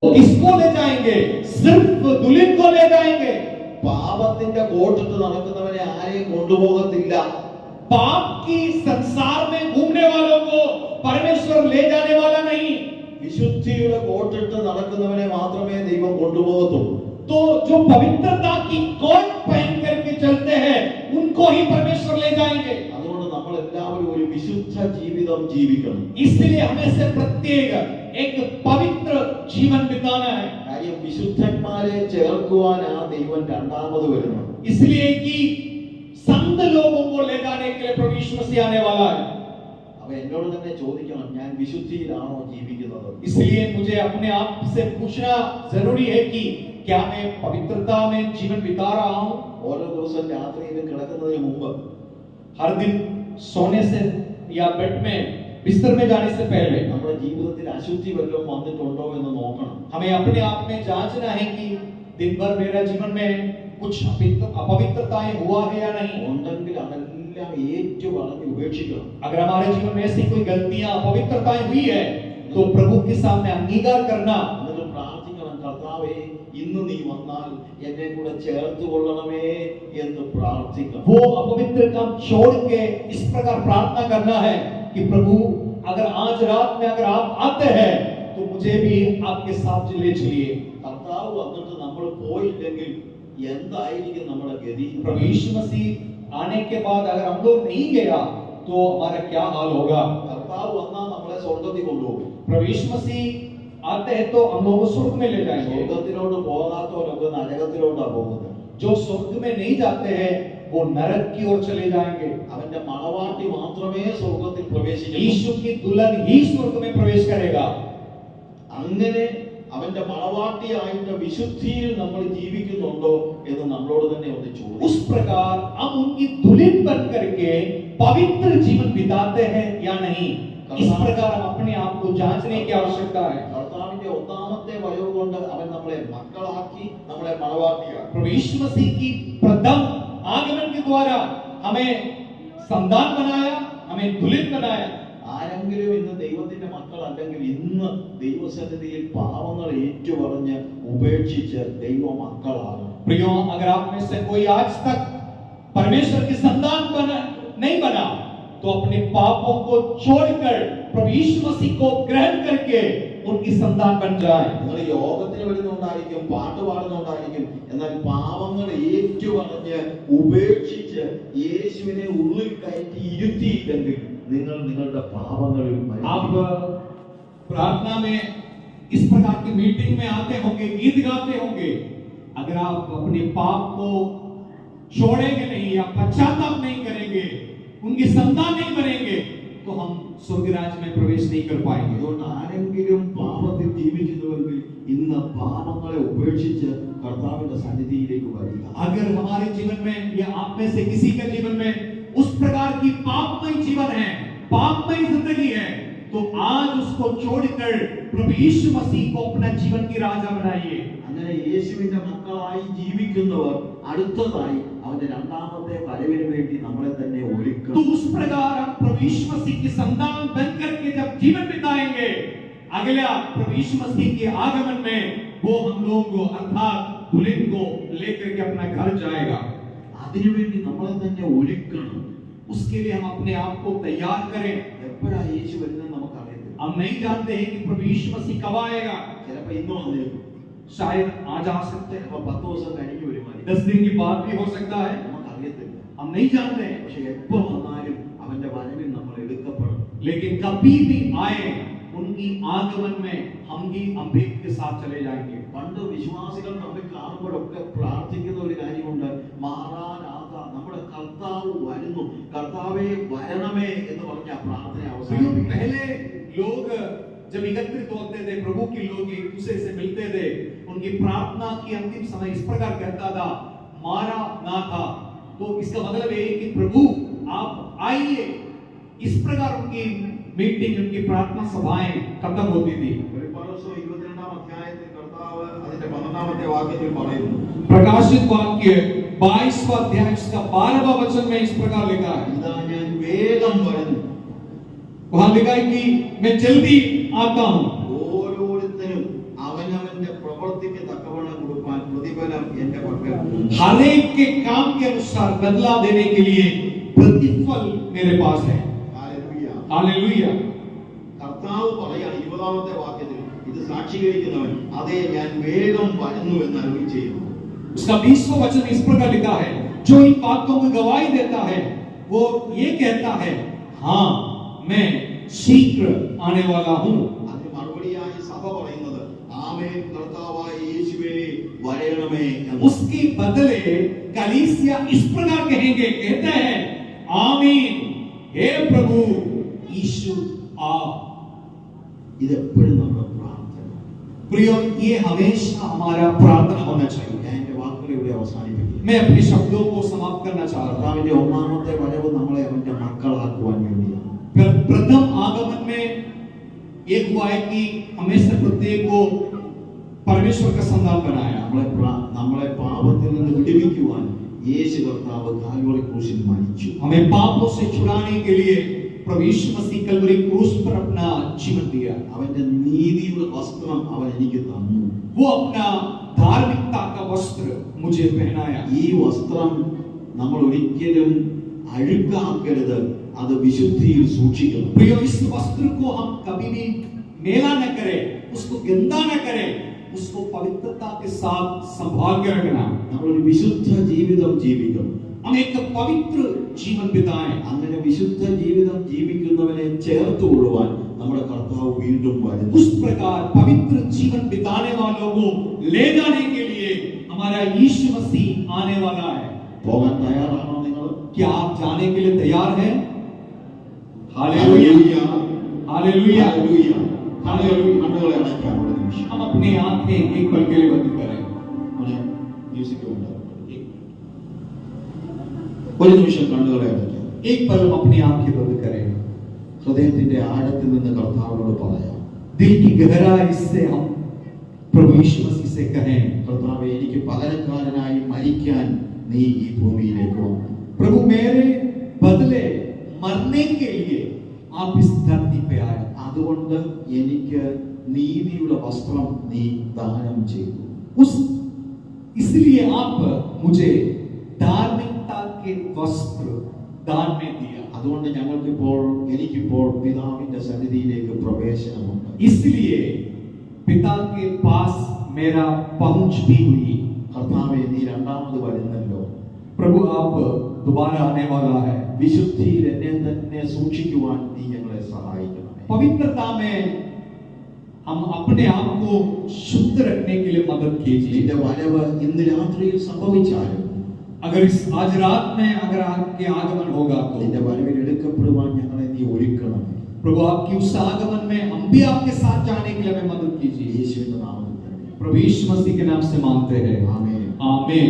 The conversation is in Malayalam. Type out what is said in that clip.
किसको ले जाएंगे? सिर्फ दुल्हन को ले जाएंगे। പാപത്തിന്റെ കോട്ടിട്ട് നടക്കുന്നവനെ ആരെയും കൊണ്ടുപോകത്തില്ല. पाप की संसार में घूमने वालों को परमेश्वर ले जाने वाला नहीं. വിശുദ്ധിയുടെ കോട്ടിട്ട് നടക്കുന്നവനെ മാത്രമേ ദൈവം കൊണ്ടുപോകത്തുള്ളൂ. तो जो पवित्रता की कोट पहन करके चलते हैं उनको ही परमेश्वर ले जाएंगे. അതുകൊണ്ട് നമ്മൾ എല്ലാവരും ഒരു വിശുദ്ധ ജീവിതം ജീവിക്കണം. इसलिए हमें से प्रत्येक एक पवित्र जीवन बिताना है. കാര്യം വിശുദ്ധന്മാരെ ചേർക്കുവാനാ ദൈവം രണ്ടാമത് വരുന്നത്. इसलिए कि संत लोगों को ले जाने के लिए प्रभु यीशु मसीह आने वाला है. അപ്പോൾ എന്നോട് തന്നെ ചോദിക്കണം, ഞാൻ വിശുദ്ധിയിലാണോ ജീവിക്കുന്നത്? इसलिए मुझे अपने आप से पूछना जरूरी है कि क्या मैं पवित्रता में जीवन बिता रहा हूं? ഓരോ ദിവസം രാത്രിയിൽ കിടക്കുന്നതിന് മുമ്പ് हर दिन सोने से या बेड में बिस्तर में जाने से पहले നമ്മുടെ ജീവിതത്തിൽ അശുദ്ധി വല്ലതും വന്നിട്ടുണ്ടോ എന്ന് നോക്കണം. हमें अपने आप में जांचना है कि दिन भर मेरा जीवन में कुछ अपवित्रताएं हुआ है या नहीं. ഉണ്ടെങ്കിൽ അതെല്ലാം ഏറ്റുപറഞ്ഞ് ഉപേക്ഷിക്കണം. अगर हमारे जीवन में ऐसी कोई गलतियां अपवित्रताएं हुई है तो प्रभु के सामने अंगीकार करना. എന്നിട്ട് പ്രാർത്ഥിക്കണം, കർത്താവേ ഇന്ന് നീ വന്നാൽ എന്നെ കൂടെ ചേർത്ത് കൊള്ളണമേ എന്ന് പ്രാർത്ഥിക്കണം. वो अपवित्र काम छोड़ के इस प्रकार प्रार्थना करना है कि प्रभु अगर आज रात में अगर आप आते हैं तो मुझे भी आपके साथ ले चलिए. കർത്താവ് വന്നിട്ട് നമ്മൾ പോയില്ലെങ്കിൽ എന്തായിരിക്കും നമ്മുടെ ഗതി? प्रभु यीशु मसीह आने के बाद अगर हम लोग नहीं गया तो हमारा क्या हाल होगा? കർത്താവ് വന്നാൽ നമ്മളെ സ്വർഗ്ഗത്തിൽ കൊണ്ടുപോകും. प्रभु यीशु मसीह आते हैं तो हम लोग को स्वर्ग में ले जाएंगे. സ്വർഗ്ഗത്തിലോട്ട് പോകാത്തവരൊക്കെ നരകത്തിലോട്ടാ പോകുന്നത്. जो स्वर्ग में नहीं जाते हैं वो नरक की ओर चले जाएंगे. അവന്റെ മണവാട്ടി മാത്രമേ സ്വർഗ്ഗത്തിൽ പ്രവേശിക്കൂ. यीशु की दुल्हन ही स्वर्ग में प्रवेश करेगा. അങ്ങനെ അവന്റെ മണവാട്ടിയായിട്ട് വിശുദ്ധിയിൽ നമ്മൾ ജീവിക്കുന്നുണ്ടോ എന്ന് നമ്മളോട് തന്നെ ഒന്ന് ചോദിക്കും. उस प्रकार हम उनकी दुल्हन बन करके पवित्र जीवन बिताते हैं या नहीं, इस प्रकार हम अपने आप को जांचने की आवश्यकता है. കർത്താവിന്റെ ഒന്നാമത്തെ വരവ് കൊണ്ട് അവൻ നമ്മളെ മക്കളാക്കി നമ്മളെ മണവാട്ടിയാക്കി. प्रभु यीशु मसीह की प्रथम आगमन के द्वारा हमें संतान बनाया, हमें दुल्हन बनाया. ആരെങ്കിലും ഇന്ന് ദൈവത്തിന്റെ മക്കളല്ലെങ്കിൽ ഇന്ന് ദൈവസന്നിധിയിൽ പാവങ്ങൾ ഏറ്റുപറഞ്ഞ് ഉപേക്ഷിച്ച് ദൈവ മക്കളാകണം. प्रियो, अगर आप में से कोई आज तक परमेश्वर की संतान नहीं बना तो अपने पापों को छोड़कर प्रभु यीशु मसीह को ग्रहण करके उनकी संतान बन जाए. നിങ്ങൾ യോഗത്തിന് വരുന്നുണ്ടായിരിക്കും, പാട്ട് പാടുന്നുണ്ടായിരിക്കും, എന്നാൽ പാവങ്ങൾ ഏറ്റുപറഞ്ഞ് ഉപേക്ഷിച്ച് യേശുവിനെ ഉള്ളിൽ കയറ്റി ഇരുത്തിയില്ലെങ്കിൽ നിങ്ങൾ നിങ്ങളുടെ പാപങ്ങളിൽ आप प्रार्थना में इस प्रकार की मीटिंग में आते होंगे, गीत गाते होंगे, अगर आप अपने पाप को छोड़ेंगे नहीं या पश्चाताप नहीं करेंगे, उनकी संतान नहीं बनेंगे तो हम स्वर्ग राज्य में प्रवेश नहीं कर पाएंगे. അതുകൊണ്ട് ആരെങ്കിലും പാപത്തിൽ ജീവിക്കുന്നുവെങ്കിൽ ഇന്ന് പാപങ്ങളെ ഉപേക്ഷിച്ച് കർത്താവിന്റെ സന്നിധിയിലേക്ക് വരിക. अगर हमारे जीवन में या आप में से किसी के जीवन में उस प्रकार की पापमय जीवन है, पापमय जिंदगी है, तो आज उसको छोड़कर प्रभु यीशु मसीह को अपना जीवन की राजा बनाइए. അങ്ങനെ യേശുവിന്റെ മക്കളായി ജീവിക്കുന്നവർ അടുത്തതായി അവന്റെ രണ്ടാമത്തെ വരവിന് വേണ്ടി നമ്മളെ തന്നെ ഒരുക്കും. तो उस प्रकार हम प्रभु यीशु मसीह की संतान बनकर के जब जीवन बिताएंगे, अगला प्रभु यीशु मसीह के आगमन में वो हम लोगों को अर्थात दुल्हन को लेकर के अपना घर जाएगा. അതിനുവേണ്ടി നമ്മളെ തന്നെ ഒരുക്കണം. उसके लिए हम अपने आप को तैयार करें. എപ്പോഴാ യേശു വരുന്നത് നമുക്കറിയത്തില്ല. हम नहीं जानते हैं कि प्रभु यीशु मसीह कब आएगा. ചിലപ്പോൾ ഇന്ന് വന്നേക്കും, शायद आज आ सकते हैं, ചിലപ്പോൾ 10 ദിവസം കഴിഞ്ഞ് വരുമായിരിക്കും. 10 दिन की बात भी हो सकता है, നമുക്കറിയത്തില്ല. हम नहीं जानते हैं. പക്ഷെ എപ്പോ വന്നാലും അവന്റെ വരവിൽ നമ്മൾ എടുക്കപ്പെടും. लेकिन कभी भी आए उनकी आगमन में हम भी अम्बिक के साथ चले जाएंगे. പണ്ട് വിശ്വാസികൾ തമ്മിൽ കാണുമ്പോഴൊക്കെ പ്രാർത്ഥിക്കുന്ന ഒരു കാര്യമുണ്ട്, മാറാനാഥ, നമ്മുടെ കർത്താവ് വരുന്നു, കർത്താവേ വരണമേ എന്ന് പറഞ്ഞ പ്രാർത്ഥന അവസാനിപ്പിക്കും. पहले लोग जब एकत्रित होते थे, प्रभु के लोग एक दूसरे से मिलते थे, उनकी प्रार्थना की अंतिम समय इस प्रकार कहता था, मारा ना था. तो इसका मतलब है कि प्रभु आप आइए. इस प्रकार उनकी मीटिंग, उनकी प्रार्थना सभाएं खत्म होती थी. വെളിപ്പാട് 22-ാം അധ്യായത്തിൽ കർത്താവ് അതിന്റെ 12-ാമത്തെ വാക്യത്തിൽ പറയുന്നു, प्रकाशित वाक्य 22वां अध्याय इसका 12वां वचन में इस प्रकार लिखा है, ഇതാ ഞാൻ വേഗം വരുന്നു. वहां लिखा है कि मैं जल्दी आता हूं. ഓരോരുത്തരും അവനവൻ എന്റെ പക്കൽ हर एक के काम के अनुसार बदला देने के लिए प्रतिफल मेरे पास है। ഹല്ലേലൂയ. हालेलुया। കർത്താവ് പറയാണ് 20ാമത്തെ വാക്യത്തിൽ, ഇത് സാക്ഷീകരിക്കുന്നവൻ അതേ ഞാൻ വേഗം വരുന്നു എന്ന് അരുളി ചെയ്യുന്നു. उसका 20वां वचन इस प्रकार लिखा है, जो इन बातों की गवाही देता है वो ये कहता है, हाँ मैं शीघ्र आने वाला हूँ। അതിന് മറുപടിയായി സഭ പറയുന്നത്, ആമേൻ കർത്താവായ യേശുവേ വരണമേ എന്ന്. उसके बदले कलीसिया इस प्रकार कहेंगे, कहते हैं, आमीन हे प्रभु यीशु आ। ഇതെപ്പോഴും നമ്മുടെ പ്രാർത്ഥന. प्रियो, ये हमेशा हमारा प्रार्थना होना चाहिए। ഞാൻ എന്റെ വാക്കുകൾ ഇവിടെ അവസാനിപ്പിക്കുന്നു. मैं अपने शब्दों को समाप्त करना चाह रहा हूँ। കർത്താവിന്റെ ഒന്നാമത്തെ വരവ് നമ്മളെ അവന്റെ മക്കളാക്കുവാൻ വേണ്ടിയാണ്. प्रथम आगमन में एक हुआ है कि हमें से प्रत्येक को परमेश्वर का संतान बनाया। നമ്മളെ പാപത്തിൽ നിന്ന് വിടുവിക്കുവാൻ യേശു കർത്താവ് കാൽവറി ക്രൂശിൽ മരിച്ചു. हमें पापों से छुड़ाने के लिए प्रभु यीशु मसीह कलवरी क्रूस पर अपना जीवन दिया। അവന്റെ നീതിയുടെ വസ്ത്രം അവൻ എനിക്ക് തന്നു. वो अपना धार्मिकता का वस्त्र मुझे पहनाया। ഈ വസ്ത്രം നമ്മൾ ഒരിക്കലും അഴുക്കാക്കരുത്, അത് വിശുദ്ധിയിൽ സൂക്ഷിക്കണം. प्रियो, इस वस्त्र को हम कभी भी मेला न करें, उसको गंदा न करें, उसको पवित्रता के साथ संभाल के रखना। നമ്മൾ ഒരു വിശുദ്ധ ജീവിതം ജീവിക്കണം. हम एक पवित्र जीवन बिताएं। അങ്ങനെ വിശുദ്ധ ജീവിതം ജീവിക്കുന്നവനെ ചേർത്തുകൊള്ളുവാൻ നമ്മുടെ കർത്താവ് വീണ്ടും വരുന്നു. उस प्रकार पवित्र जीवन बिताने वालों को ले जाने के लिए हमारा यीशु मसीह आने वाला है। പോകാൻ തയ്യാറാണോ നിങ്ങൾ? क्या आप जाने के लिए तैयार हैं? Hallelujah, hallelujah, hallelujah. കണ്ണുകളെ അടയ്ക്കാം ഒരു നിമിഷം. हम अपनी आंखें एक पल के लिए बंद करें। അവിടെ മ്യൂസിക് ഉണ്ടാവും. ഒരു നിമിഷം കണ്ണുകളെ അടയ്ക്കാം. एक पल हम अपनी आंखें बंद करें। ഹൃദയത്തിന്റെ ആഴത്തിൽ നിന്ന് കർത്താവിനോട് പറയാം, दिल की गहराई से हम प्रभु यीशु मसीह से कहें, കർത്താവേ എനിക്ക് പകരക്കാരനായി മരിക്കാൻ നീ ഈ ഭൂമിയിലേക്ക് വന്നു. प्रभु मेरे बदले मरने के लिए आप इस धरती पे आए। അതുകൊണ്ട് എനിക്ക് നീതിയുടെ വസ്ത്രം നീ ദാനം ചെയ്തു. इसलिए आप मुझे धार्मिकता के वस्त्र दान में दिया। അതുകൊണ്ട് എനിക്കിപ്പോൾ പിതാവിന്റെ സന്നിധിയിലേക്ക് പ്രവേശനമുണ്ട്. इसलिए पिता के पास मेरा पहुंच भी हुई। കർത്താവേ നീ രണ്ടാമത് വരുന്നല്ലോ. प्रभु आप दोबारा आने वाला है। വിശുദ്ധിയിൽ എന്നെ തന്നെ സൂക്ഷിക്കുവാൻ നീ ഞങ്ങളെ സഹായിക്കണമേ. पवित्रता में हम अपने आप को शुद्ध रखने के लिए मदद कीजिए। നിന്റെ വരവ് ഇന്ന് രാത്രിയിൽ സംഭവിച്ചാലും अगर इस आज रात में अगर आपके आगमन होगा तो നിന്റെ വരവിൽ എടുക്കപ്പെടുവാൻ ഞങ്ങളെ നീ ഒരുക്കണമേ. प्रभु आपकी उस आगमन में हम भी आपके साथ जाने के लिए हमें मदद कीजिए। യേശുവിന്റെ നാമത്തിൽ തന്നെ. प्रभु यीशु मसीह के नाम से मांगते हैं, ആമേൻ. आमीन।